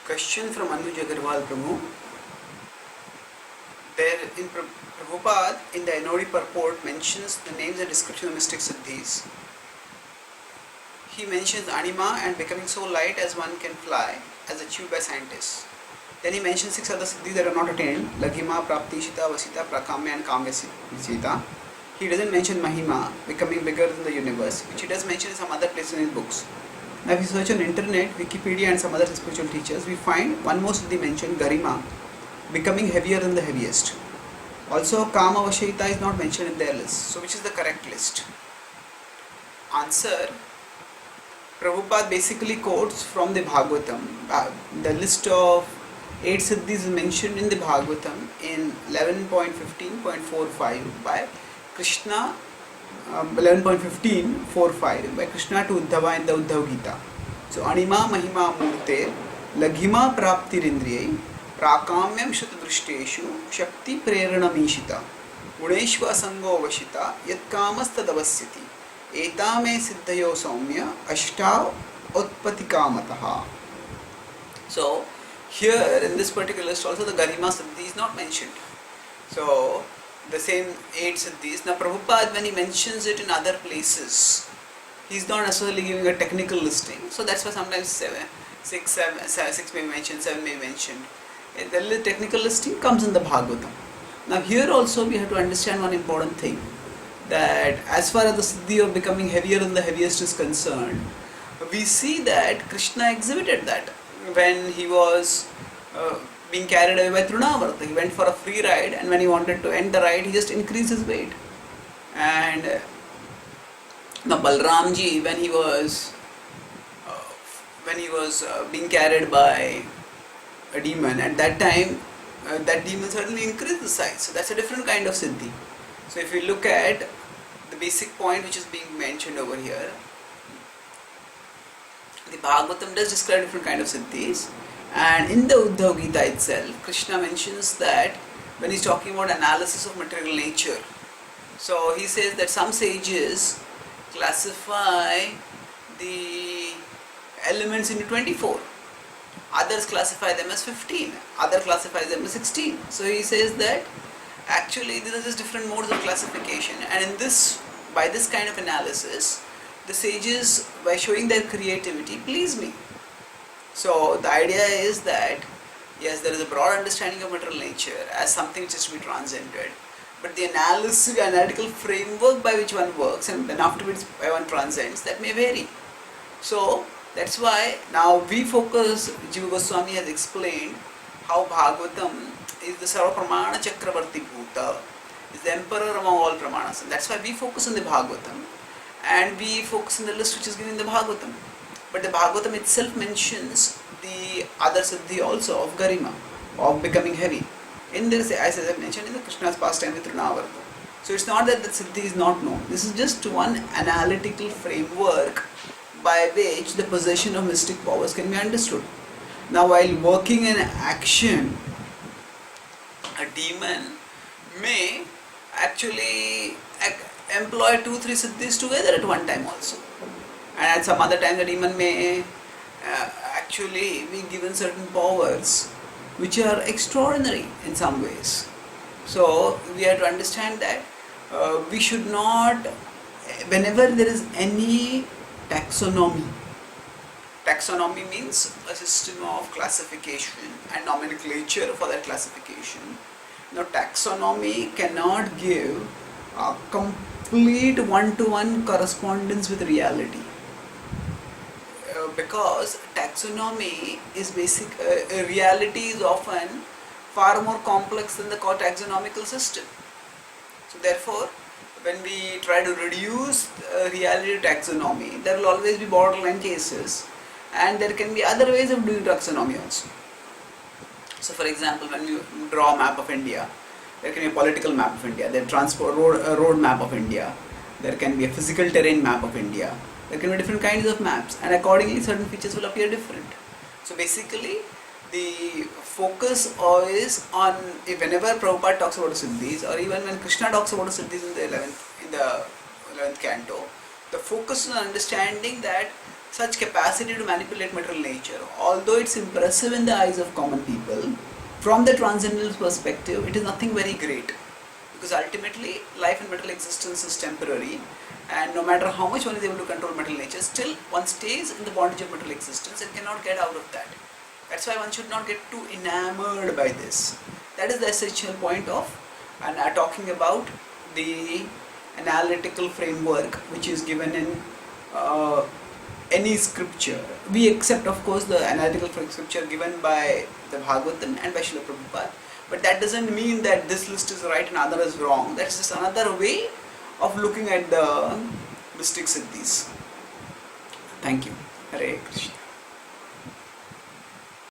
Question from Anuj Agarwal Prabhu. There in Prabhupada in the Anodi purport mentions the names and description of mystic siddhis. He mentions anima and becoming so light as one can fly as achieved by scientists. Then he mentions 6 other siddhis that are not attained: Laghima, Prapti, Shita, Vasita, Prakamya and Kamya Sita. He doesn't mention Mahima, becoming bigger than the universe, which he does mention in some other places in his books. Now if you search on internet, Wikipedia and some other spiritual teachers, we find one more siddhi mentioned, garima, becoming heavier than the heaviest. Also Kama Vashita is not mentioned in their list. So which is the correct list? Answer: Prabhupada basically quotes from the Bhagavatam. The list of 8 siddhis is mentioned in the Bhagavatam in 11.15.45 by Krishna, 11.15.45 by Krishna to Uddhava in the Uddhav Gita. So Anima Mahima Murte Laghima Praptirindriyai Prakamyam Shatadrishteshu Shakti Preranamishita Gudeshva Asango Vashita Yatkamastadavasyati Etame Siddhayo Saumya Ashtav Utpatikamataha. So here in this particular list also the Garima Siddhi is not mentioned. So the same 8 siddhis. Now Prabhupada, when he mentions it in other places, he is not necessarily giving a technical listing. So that's why sometimes 6 may be mentioned, 7 may be mentioned. The technical listing comes in the Bhagavatam. Now here also we have to understand one important thing, that as far as the siddhi of becoming heavier than the heaviest is concerned, we see that Krishna exhibited that when he was being carried away by Trunavarta. He went for a free ride, and when he wanted to end the ride, he just increased his weight. And now Balramji, when he was being carried by a demon, at that time that demon suddenly increased the size. So that's a different kind of siddhi. So if we look at the basic point which is being mentioned over here, the Bhagavatam does describe different kind of siddhis. And in the Uddhav Gita itself, Krishna mentions that when he's talking about analysis of material nature, so he says that some sages classify the elements into 24, others classify them as 15, others classify them as 16. So he says that actually these are just different modes of classification, and in this, by this kind of analysis, the sages, by showing their creativity, please me. So the idea is that yes, there is a broad understanding of material nature as something which is to be transcended, but the analytical framework by which one works and then afterwards by one transcends, that may vary. So that's why now we focus, Jiva Goswami has explained how Bhagavatam is the Sarva Pramana Chakravarti Bhuta, is the emperor among all Pramanas, and that's why we focus on the Bhagavatam and we focus on the list which is given in the Bhagavatam. But the Bhagavatam itself mentions the other siddhi also of garima, of becoming heavy. In this, as I mentioned, in the Krishna's pastime with Runavarta. So it's not that the siddhi is not known. This is just one analytical framework by which the possession of mystic powers can be understood. Now while working in action, a demon may actually employ 2-3 siddhis together at one time also. And at some other time the demon may actually be given certain powers which are extraordinary in some ways. So we have to understand that we should not, whenever there is any taxonomy means a system of classification and nomenclature for that classification. Now taxonomy cannot give a complete one-to-one correspondence with reality. Because taxonomy is basic, reality is often far more complex than the taxonomical system. So therefore, when we try to reduce reality to taxonomy, there will always be borderline cases, and there can be other ways of doing taxonomy also. So for example, when you draw a map of India, there can be a political map of India, there transport road map of India, there can be a physical terrain map of India. There can be different kinds of maps, and accordingly certain features will appear different. So basically the focus is on, whenever Prabhupada talks about siddhis, or even when Krishna talks about siddhis in the 11th canto, the focus is on understanding that such capacity to manipulate material nature, although it's impressive in the eyes of common people, from the transcendental perspective, it is nothing very great. Because ultimately, life and material existence is temporary, and no matter how much one is able to control material nature, still one stays in the bondage of material existence and cannot get out of that. That's why one should not get too enamored by this. That is the essential point of talking about the analytical framework which is given in any scripture. We accept, of course, the analytical scripture given by the Bhagavatam and by Srila Prabhupada, but that doesn't mean that this list is right and other is wrong. That's just another way of looking at the mystic siddhis. Thank you. Hare Krishna.